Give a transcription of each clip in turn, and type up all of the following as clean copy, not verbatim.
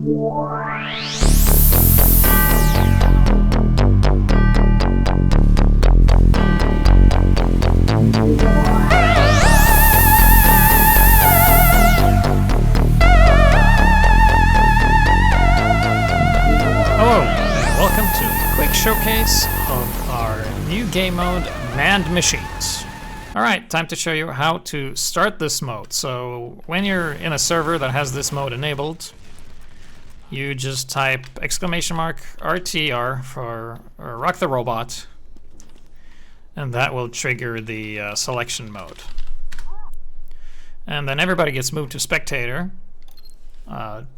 Welcome to a quick showcase of our new game mode, Manned Machines. Alright, time to show you how to start this mode. So when you're in a server that has this mode enabled, you just type !RTR for Rock the Robot, and that will trigger the selection mode. And then everybody gets moved to spectator.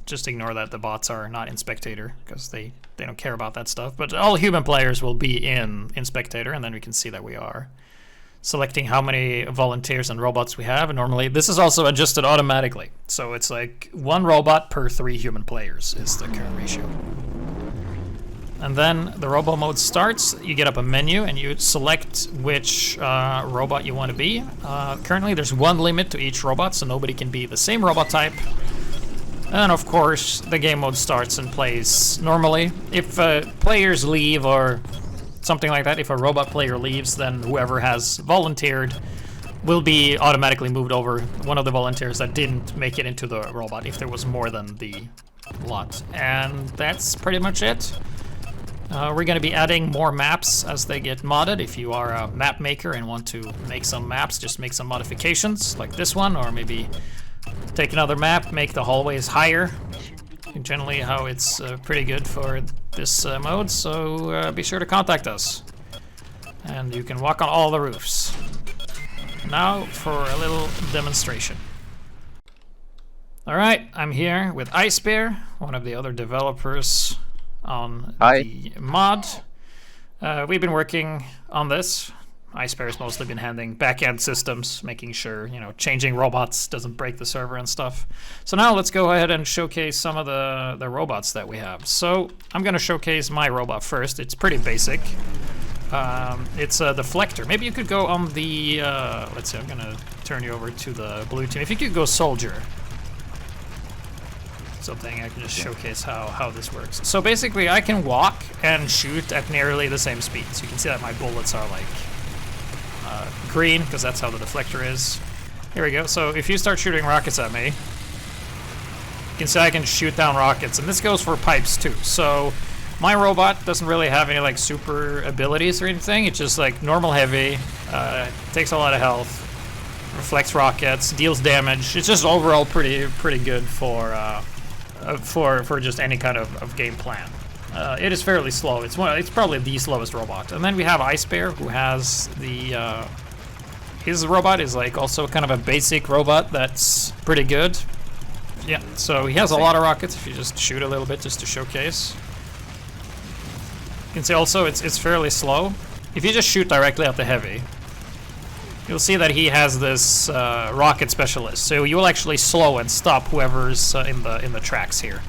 Just ignore that the bots are not in spectator, because they don't care about that stuff. But all human players will be in spectator, and then we can see that we are selecting how many volunteers and robots we have. And normally this is also adjusted automatically, so it's like 1 robot per 3 human players is the current ratio. And then the robo mode starts. You get up a menu and you select which robot you want to be. Currently there's 1 limit to each robot, so nobody can be the same robot type. And of course, the game mode starts and plays normally. If players leave or something like that, if a robot player leaves, then whoever has volunteered will be automatically moved over, one of the volunteers that didn't make it into the robot, if there was more than the lot. And that's pretty much it. We're going to be adding more maps as they get modded. If you are a map maker and want to make some maps, just make some modifications like this one, or maybe take another map, make the hallways higher. Generally how it's pretty good for this mode, so be sure to contact us. And you can walk on all the roofs. Now for a little demonstration. Alright, I'm here with Ice Bear, one of the other developers on the mod. We've been working on this. Ice Bear has mostly been handling back-end systems, making sure, changing robots doesn't break the server and stuff. So now let's go ahead and showcase some of the robots that we have. So I'm going to showcase my robot first. It's pretty basic. It's a deflector. Maybe you could go on the, let's see, I'm going to turn you over to the blue team. If you could go soldier. Something I can just showcase how this works. So basically I can walk and shoot at nearly the same speed. So you can see that my bullets are like green, because that's how the deflector is. Here we go. So if you start shooting rockets at me, you can see I can shoot down rockets, and this goes for pipes too. So my robot doesn't really have any like super abilities or anything. It's just like normal heavy, takes a lot of health, reflects rockets, deals damage. It's just overall pretty good for just any kind of game plan. It is fairly slow. It's probably the slowest robot. And then we have Ice Bear, who has the his robot is like also kind of a basic robot that's pretty good. Yeah, so he has a lot of rockets. If you just shoot a little bit just to showcase, you can see also it's fairly slow. If you just shoot directly at the heavy, you'll see that he has this rocket specialist. So you will actually slow and stop whoever's in the tracks here.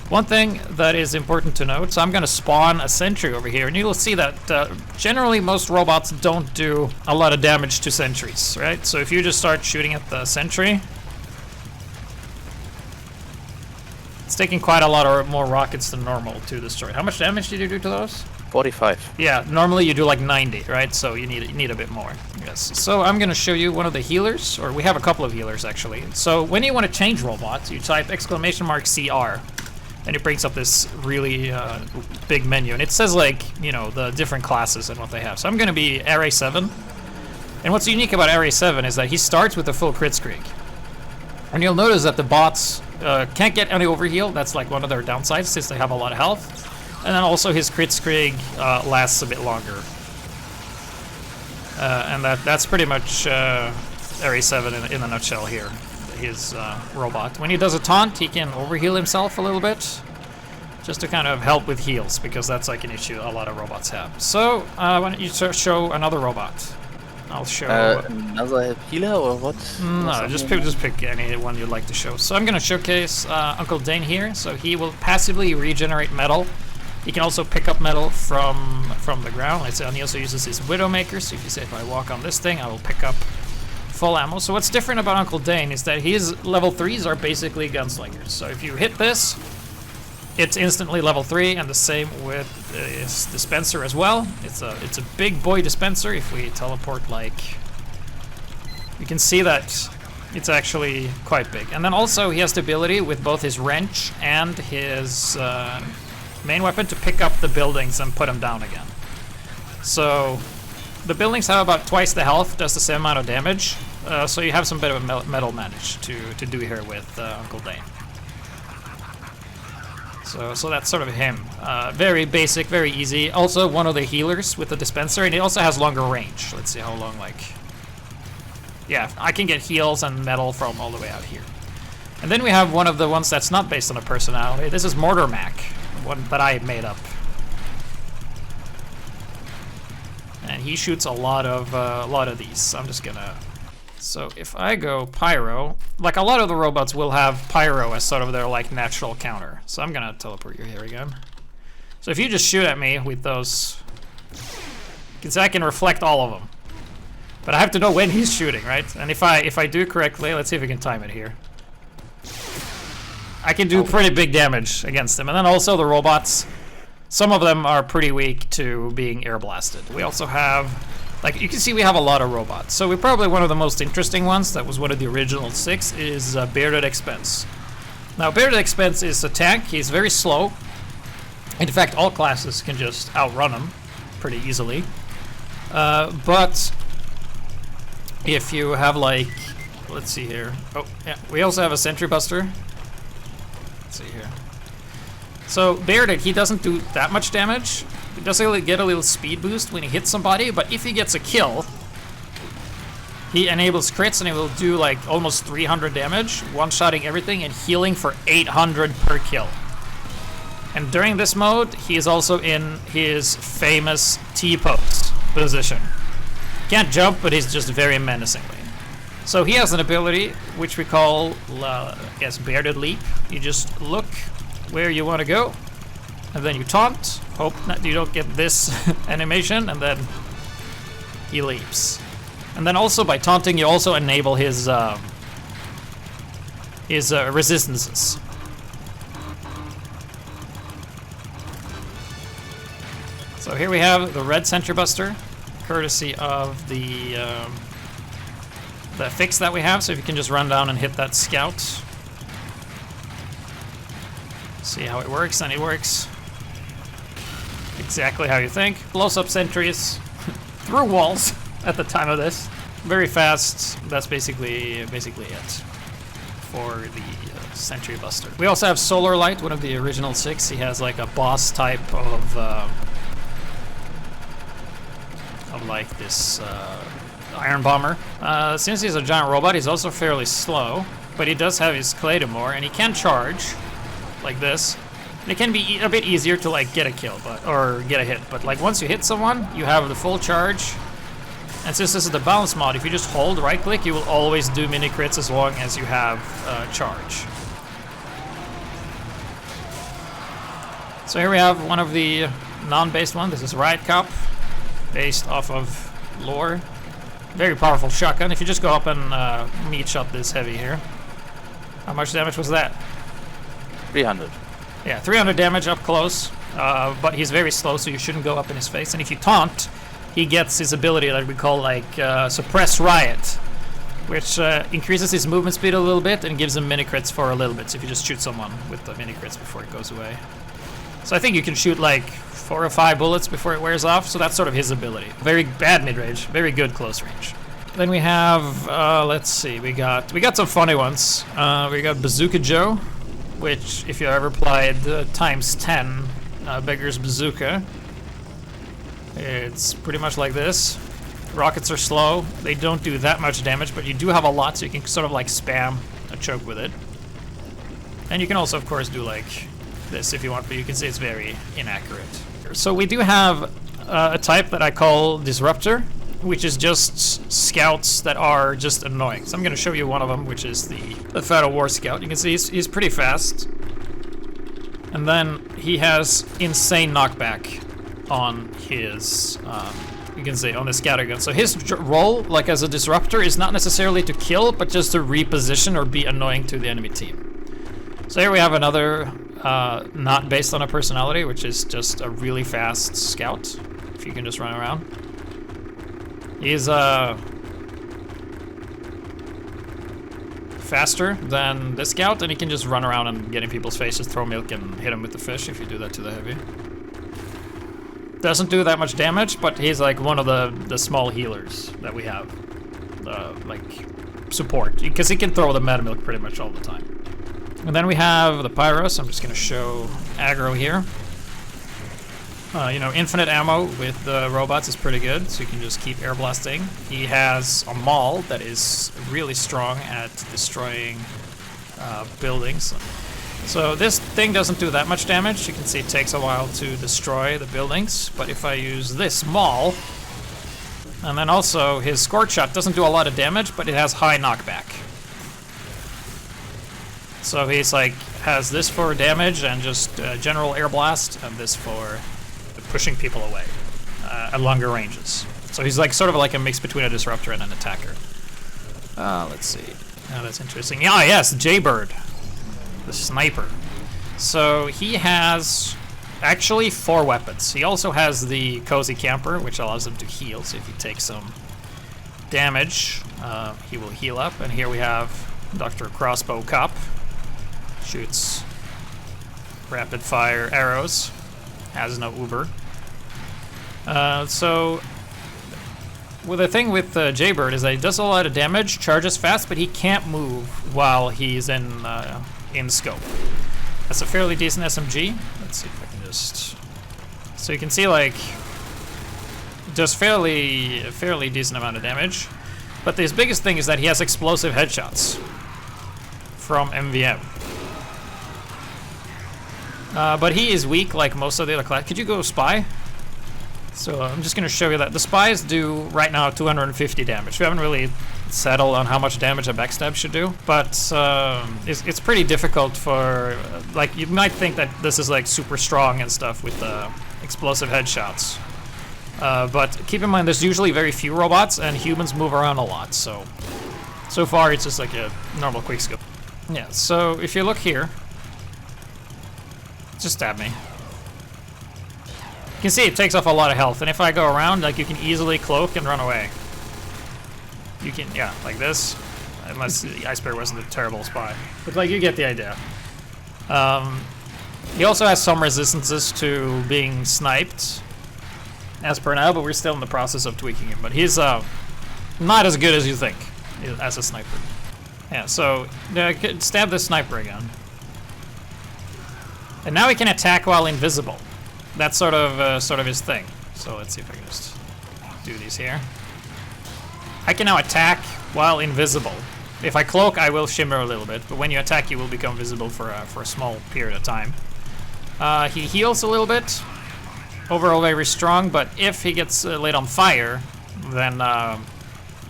One thing that is important to note, so I'm going to spawn a sentry over here, and you'll see that generally most robots don't do a lot of damage to sentries, right? So if you just start shooting at the sentry, it's taking quite a lot more rockets than normal to destroy. How much damage did you do to those? 45. Yeah, normally you do like 90, right? So you need a bit more. Yes. So I'm going to show you one of the healers, or we have a couple of healers actually. So when you want to change robots, you type !CR. And it brings up this really big menu, and it says like, the different classes and what they have. So I'm going to be RA7, and what's unique about RA7 is that he starts with a full crit streak. And you'll notice that the bots can't get any overheal. That's like one of their downsides, since they have a lot of health. And then also his crit streak lasts a bit longer. And that's pretty much RA7 in a nutshell here. His robot. When he does a taunt, he can overheal himself a little bit, just to kind of help with heals, because that's like an issue a lot of robots have. So why don't you show another robot? I'll show another healer or what? No, just pick any one you'd like to show. So I'm gonna showcase Uncle Dane here. So he will passively regenerate metal. He can also pick up metal from the ground. Let's say, and he also uses his Widowmaker. So if you say, if I walk on this thing, I will pick up full ammo. So what's different about Uncle Dane is that his level 3s are basically gunslingers. So if you hit this, it's instantly level 3, and the same with his dispenser as well. It's a big boy dispenser. If we teleport, like, you can see that it's actually quite big. And then also he has the ability with both his wrench and his main weapon to pick up the buildings and put them down again. So the buildings have about twice the health, does the same amount of damage. So you have some bit of a metal manage to do here with Uncle Dane. So that's sort of him. Very basic, very easy. Also one of the healers with the dispenser, and he also has longer range. Let's see how long, like... Yeah, I can get heals and metal from all the way out here. And then we have one of the ones that's not based on a personality. This is Mortar Mac, one that I made up. And he shoots a lot of these. So I'm just gonna... So if I go Pyro, like a lot of the robots will have Pyro as sort of their like natural counter. So I'm gonna teleport you here again. So if you just shoot at me with those, you can see I can reflect all of them. But I have to know when he's shooting, right? And if I do correctly, let's see if we can time it here. I can do pretty big damage against them. And then also the robots, some of them are pretty weak to being air blasted. We also have, like you can see we have a lot of robots. So we probably one of the most interesting ones, that was one of the original 6, is Bearded Expense. Now Bearded Expense is a tank, he's very slow. In fact, all classes can just outrun him pretty easily. But if you have like, let's see here. Oh, yeah, we also have a Sentry Buster. Let's see here. So Bearded, he doesn't do that much damage. He does get a little speed boost when he hits somebody, but if he gets a kill, he enables crits and he will do like almost 300 damage, one-shotting everything and healing for 800 per kill. And during this mode, he is also in his famous T-pose position. Can't jump, but he's just very menacingly. So he has an ability which we call, I guess, Bearded Leap. You just look where you want to go, and then you taunt. Hope that you don't get this animation, and then he leaps. And then also by taunting, you also enable his resistances. So here we have the red Sentry Buster, courtesy of the fix that we have. So if you can just run down and hit that scout, see how it works, and it works exactly how you think. Blows up sentries through walls at the time of this. Very fast. That's basically it for the Sentry Buster. We also have Solar Light, one of the original 6. He has like a boss type of like this Iron Bomber. Since he's a giant robot, he's also fairly slow, but he does have his Claymore, and he can charge like this. And it can be a bit easier to like get a kill, or get a hit. But like once you hit someone, you have the full charge. And since this is the Balancemod, if you just hold right-click, you will always do mini crits as long as you have charge. So here we have one of the non-based one. This is Riot Cop, based off of lore. Very powerful shotgun. If you just go up and meat shot this heavy here. How much damage was that? 300. Yeah, 300 damage up close, but he's very slow, so you shouldn't go up in his face. And if you taunt, he gets his ability that we call like Suppress Riot, which increases his movement speed a little bit and gives him mini crits for a little bit. So if you just shoot someone with the mini crits before it goes away. So I think you can shoot like 4 or 5 bullets before it wears off, so that's sort of his ability. Very bad mid-range, very good close range. Then we have, let's see, we got some funny ones. We got Bazooka Joe, which if you ever played times 10 Beggar's Bazooka, it's pretty much like this. Rockets are slow, they don't do that much damage, but you do have a lot, so you can sort of like spam a choke with it. And you can also, of course, do like this if you want, but you can see it's very inaccurate. So we do have a type that I call Disruptor, which is just scouts that are just annoying. So I'm going to show you one of them, which is the Fatal War Scout. You can see he's pretty fast. And then he has insane knockback on his, you can see, on the scatter gun. So his role, like as a disruptor, is not necessarily to kill, but just to reposition or be annoying to the enemy team. So here we have another not based on a personality, which is just a really fast scout. If you can just run around. He's faster than this scout, and he can just run around and get in people's faces, throw milk, and hit them with the fish if you do that to the heavy. Doesn't do that much damage, but he's like one of the small healers that we have. Like support, because he can throw the meta milk pretty much all the time. And then we have the Pyrus. I'm just going to show aggro here. You know, infinite ammo with the robots is pretty good, so you can just keep air blasting. He has a maul that is really strong at destroying buildings. So this thing doesn't do that much damage. You can see it takes a while to destroy the buildings, but if I use this maul, and then also his scorch shot doesn't do a lot of damage, but it has high knockback. So he's like, has this for damage and just general air blast, and this for pushing people away at longer ranges. So he's like sort of like a mix between a disruptor and an attacker. Let's see. Oh, that's interesting. Yeah, yes, Jaybird, the sniper. So he has actually 4 weapons. He also has the Cozy Camper, which allows him to heal. So if you take some damage, he will heal up. And here we have Dr. Crossbow Cop. Shoots rapid fire arrows. Has no Uber. So well, the thing with Jaybird is that he does a lot of damage, charges fast, but he can't move while he's in scope. That's a fairly decent SMG. Let's see if I can just... So you can see, like, does fairly decent amount of damage. But his biggest thing is that he has explosive headshots from MVM. But he is weak, like most of the other class. Could you go spy? So I'm just going to show you that the spies do right now 250 damage. We haven't really settled on how much damage a backstab should do, but it's pretty difficult for like, you might think that this is like super strong and stuff with explosive headshots. But keep in mind, there's usually very few robots, and humans move around a lot. So far it's just like a normal quickscope. Yeah. So if you look here. Just stab me. You can see it takes off a lot of health, and if I go around, like, you can easily cloak and run away. You can, yeah, like this. Unless the Ice Bear wasn't a terrible spy. But, like, you get the idea. He also has some resistances to being sniped, as per now, but we're still in the process of tweaking him. But he's not as good as you think as a sniper. Yeah, so stab this sniper again. And now he can attack while invisible. That's sort of his thing. So let's see if I can just do these here. I can now attack while invisible. If I cloak, I will shimmer a little bit, but when you attack, you will become visible for a small period of time. He heals a little bit. Overall very strong, but if he gets lit on fire, then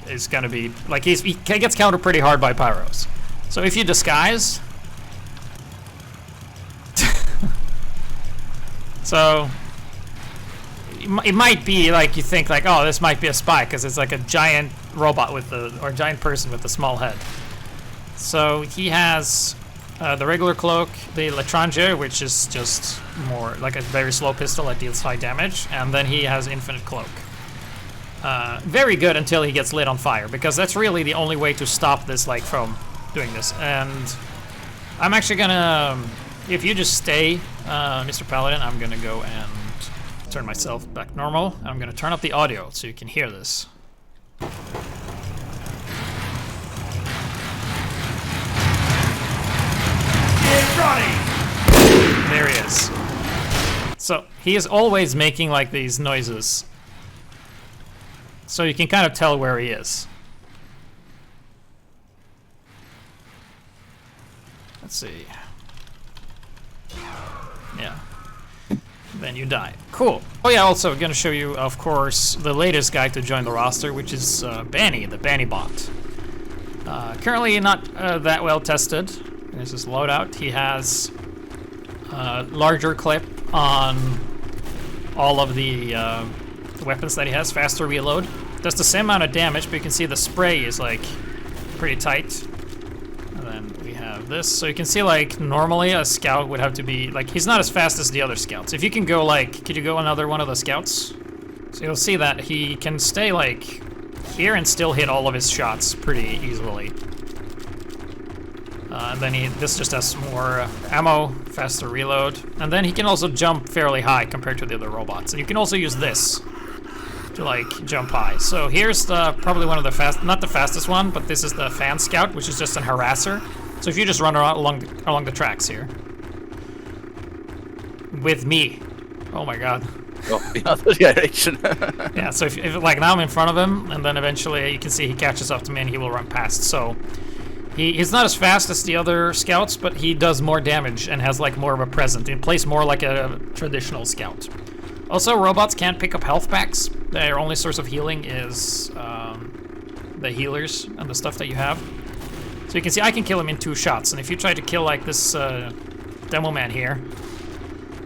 it's gonna be like he gets countered pretty hard by Pyrus. So if you disguise. So, it might be like you think like, oh, this might be a spy because it's like a giant robot or giant person with a small head. So he has the regular cloak, the L'Étranger, which is just more like a very slow pistol that deals high damage, and then he has infinite cloak. Very good until he gets lit on fire, because that's really the only way to stop this, like, from doing this. And I'm actually gonna... If you just stay, Mr. Paladin, I'm gonna go and turn myself back normal. I'm gonna turn up the audio so you can hear this. Get running! There he is. So he is always making like these noises. So you can kind of tell where he is. Let's see. Yeah. Then you die. Cool. Oh yeah, also gonna show you, of course, the latest guy to join the roster, which is Banny, the Bannybot. Currently not that well tested. This is loadout. He has larger clip on all of the weapons that he has, faster reload. Does the same amount of damage, but you can see the spray is like pretty tight. And then we have this. So you can see, like, normally a scout would have to be, like, he's not as fast as the other scouts. If you can go, like, could you go another one of the scouts? So you'll see that he can stay, like, here and still hit all of his shots pretty easily. And then this just has more ammo, faster reload. And then he can also jump fairly high compared to the other robots. And you can also use this to, like, jump high. So here's probably one of the not the fastest one, but this is the fan scout, which is just an harasser. So if you just run around along the tracks here. With me. Oh my god. Oh, the other direction. Yeah, so if like now I'm in front of him, and then eventually you can see he catches up to me and he will run past. So he's not as fast as the other scouts, but he does more damage and has like more of a presence. He plays more like a traditional scout. Also, robots can't pick up health packs. Their only source of healing is the healers and the stuff that you have. So you can see I can kill him in 2 shots, and if you try to kill like this demo man here,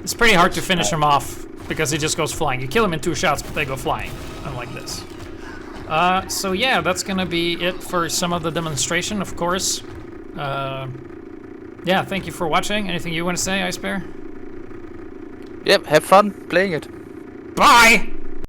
it's pretty hard to finish him off because he just goes flying. You kill him in 2 shots, but they go flying, unlike this. So yeah, that's gonna be it for some of the demonstration, of course. Yeah, thank you for watching. Anything you want to say, Ice Bear? Yep, have fun playing it. Bye!